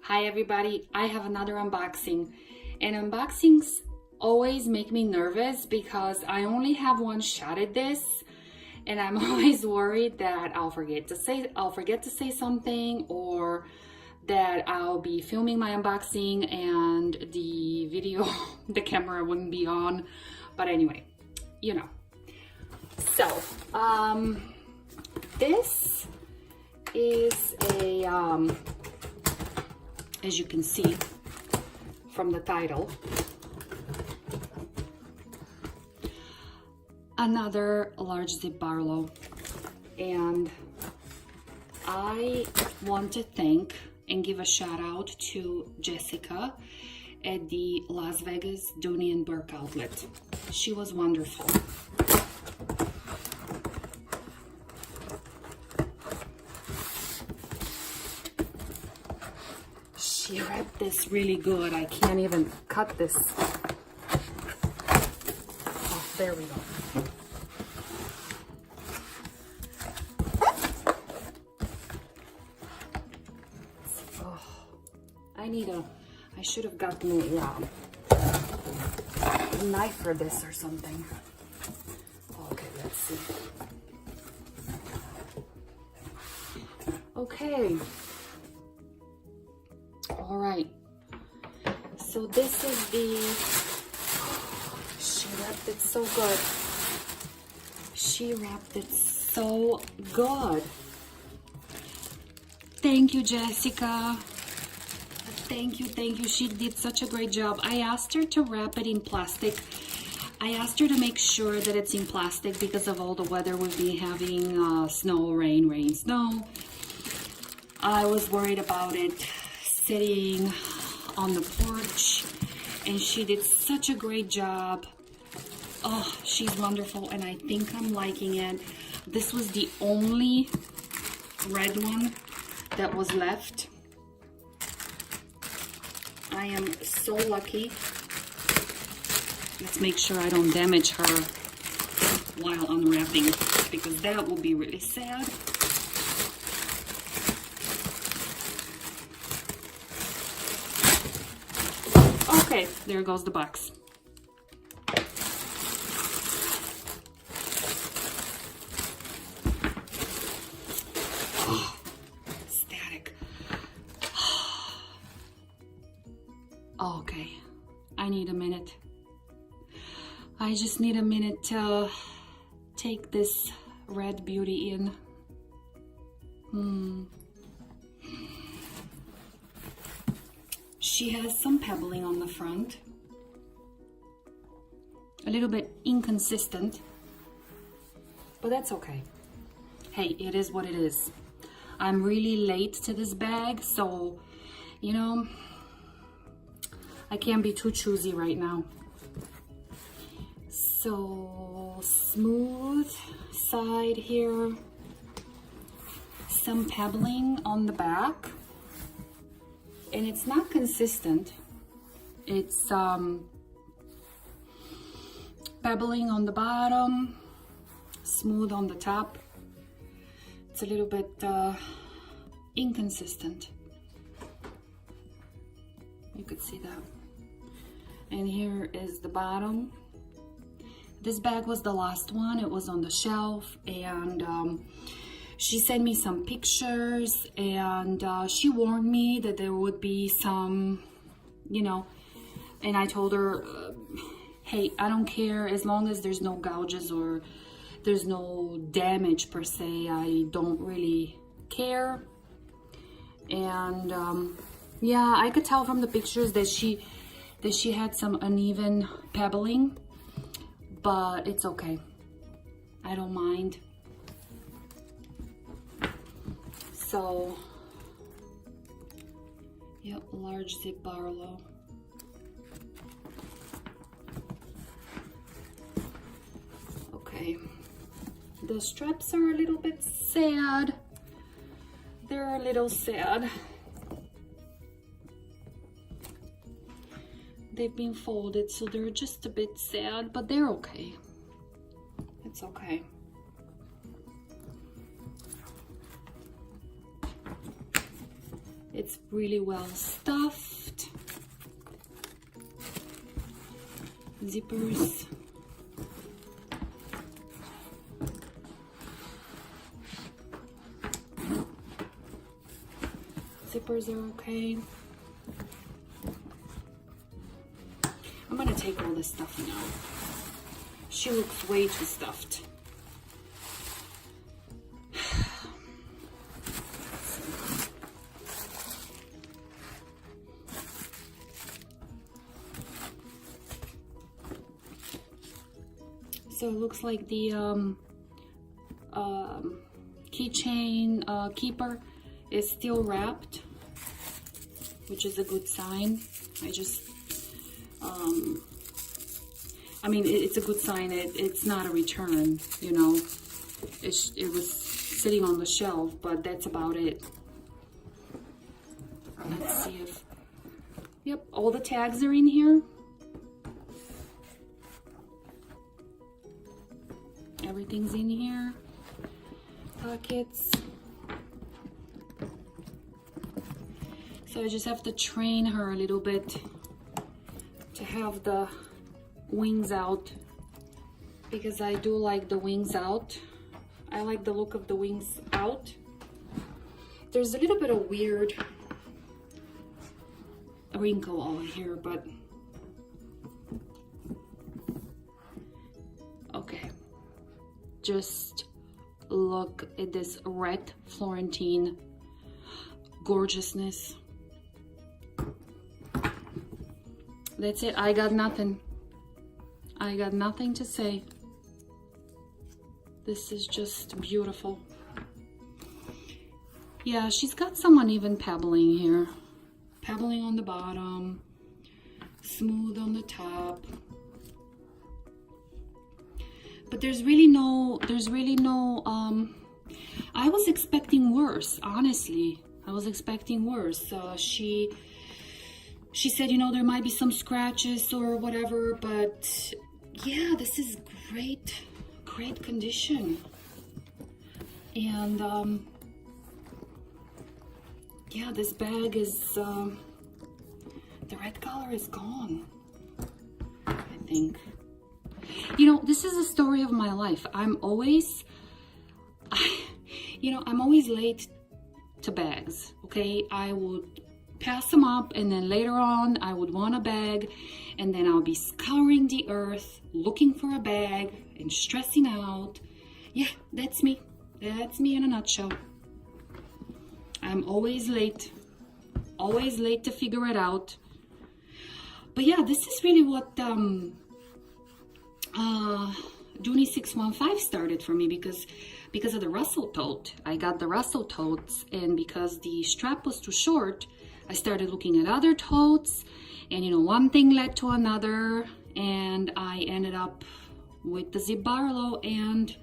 Hi everybody, I have another unboxing, and unboxings always make me nervous because I only have one shot at this, and I'm always worried that I'll forget to say something, or that I'll be filming my unboxing and the video, the camera wouldn't be on. But anyway, you know. So, this is a, as you can see from the title, another large zip Barlow. And I want to thank and give a shout out to Jessica at the Las Vegas Dooney and Burke outlet. She was wonderful. She wrapped this really good. I can't even cut this. Oh, there we go. Oh, I should have gotten a knife for this or something. Okay, let's see. Okay. All right, so this is she wrapped it so good. She wrapped it so good. Thank you, Jessica. Thank you. She did such a great job. I asked her to wrap it in plastic. I asked her to make sure that it's in plastic because of all the weather we've been having, snow, rain, snow. I was worried about it sitting on the porch, and she did such a great job. Oh, she's wonderful, and I think I'm liking it. This was the only red one that was left. I am so lucky. Let's make sure I don't damage her while unwrapping, because that will be really sad. Okay, there goes the box. Oh, static. Okay, I need a minute. I just need a minute to take this red beauty in. She has some pebbling on the front, a little bit inconsistent, but that's okay. Hey, it is what it is. I'm really late to this bag, so, you know, I can't be too choosy right now. So, smooth side here, some pebbling on the back. And it's not consistent. It's pebbling on the bottom, smooth on the top. It's a little bit inconsistent. You could see that. And here is the bottom. This bag was the last one. It was on the shelf, and she sent me some pictures, and she warned me that there would be some, you know, and I told her, hey, I don't care as long as there's no gouges or there's no damage per se. I don't really care. And yeah, I could tell from the pictures that she had some uneven pebbling, but it's okay. I don't mind. So, yep, large zip Barlow. Okay, the straps are a little bit sad. They're a little sad. They've been folded, so they're just a bit sad, but they're okay. It's okay. It's really well stuffed. Zippers. Zippers are okay. I'm gonna take all this stuff now. She looks way too stuffed. So it looks like the keychain keeper is still wrapped, which is a good sign. I mean, it's a good sign. It's not a return, you know. It was sitting on the shelf, but that's about it. Let's see if, yep, all the tags are in here. Everything's in here. Pockets. So I just have to train her a little bit to have the wings out, because I do like the wings out. I like the look of the wings out. There's a little bit of weird wrinkle over here, but okay. Just look at this red Florentine gorgeousness. That's it. I got nothing. I got nothing to say. This is just beautiful. Yeah, she's got some uneven pebbling here. Pebbling on the bottom, smooth on the top. But there's really no, I was expecting worse, honestly. I was expecting worse. She said, you know, there might be some scratches or whatever, but yeah, this is great condition. And yeah, this bag is, the red color is gone, I think. You know, this is the story of my life. I'm always late to bags, okay? I would pass them up, and then later on I would want a bag, and then I'll be scouring the earth looking for a bag and stressing out. Yeah, that's me. That's me in a nutshell. I'm always late to figure it out. But yeah, this is really what Dooney 615 started for me, because of the Russell tote. I got the Russell totes, and because the strap was too short, I started looking at other totes, and you know, one thing led to another, and I ended up with the Zip Barlow, and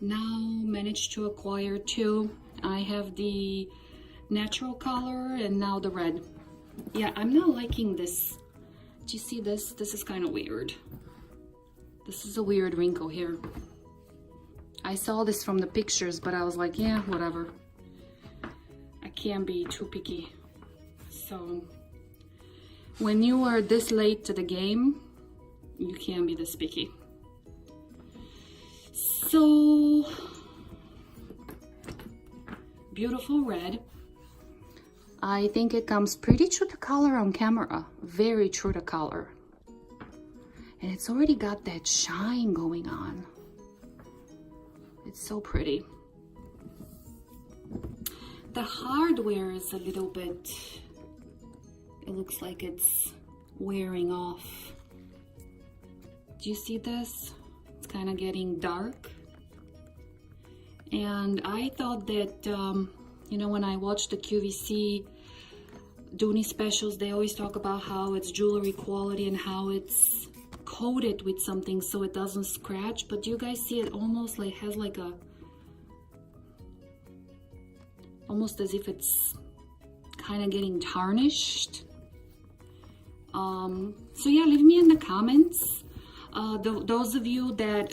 now managed to acquire two. I have the natural color and now the red. Yeah, I'm not liking this. Do you see this? This is kind of weird. This is a weird wrinkle here. I saw this from the pictures, but I was like, yeah, whatever. I can't be too picky. So when you are this late to the game, you can't be this picky. So beautiful red. I think it comes pretty true to color on camera. Very true to color. And it's already got that shine going on. It's so pretty. The hardware is a little bit, it looks like it's wearing off. Do you see this? It's kind of getting dark. And I thought that, you know, when I watched the QVC Dooney specials, they always talk about how it's jewelry quality and how it's coated with something so it doesn't scratch. But do you guys see it almost like has like a, almost as if it's kind of getting tarnished. So yeah, leave me in the comments. Those of you that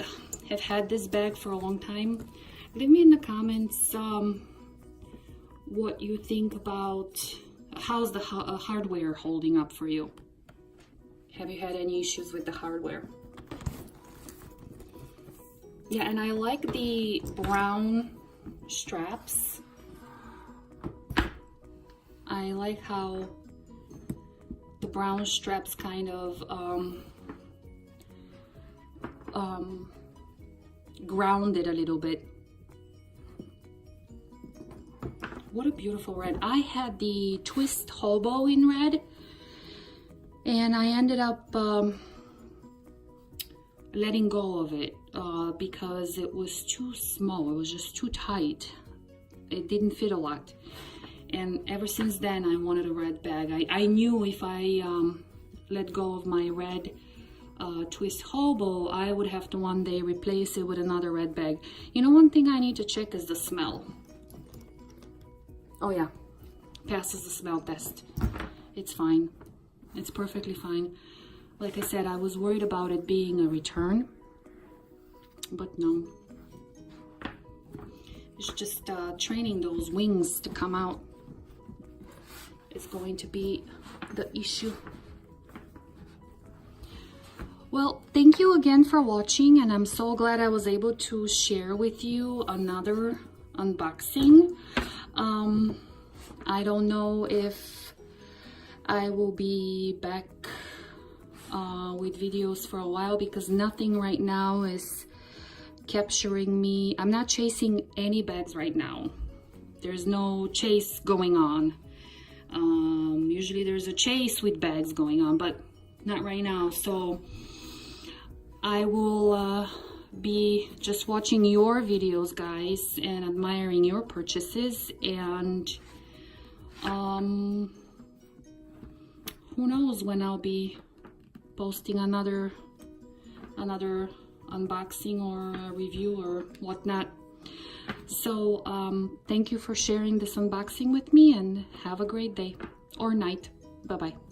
have had this bag for a long time, leave me in the comments what you think about how's the hardware holding up for you. Have you had any issues with the hardware? Yeah, and I like the brown straps. I like how the brown straps kind of ground it a little bit. What a beautiful red. I had the twist hobo in red, and I ended up letting go of it because it was too small. It was just too tight. It didn't fit a lot. And ever since then, I wanted a red bag. I knew if I let go of my red twist hobo, I would have to one day replace it with another red bag. You know, one thing I need to check is the smell. Oh yeah, passes the smell test. It's fine. It's perfectly fine. Like I said, I was worried about it being a return, but no. It's just training those wings to come out is going to be the issue. Well, thank you again for watching, and I'm so glad I was able to share with you another unboxing. I don't know if I will be back with videos for a while because nothing right now is capturing me. I'm not chasing any bags right now. There's no chase going on. Usually there's a chase with bags going on, but not right now. So I will be just watching your videos, guys, and admiring your purchases, and who knows when I'll be posting another unboxing or a review or whatnot. So thank you for sharing this unboxing with me, and have a great day or night. Bye bye.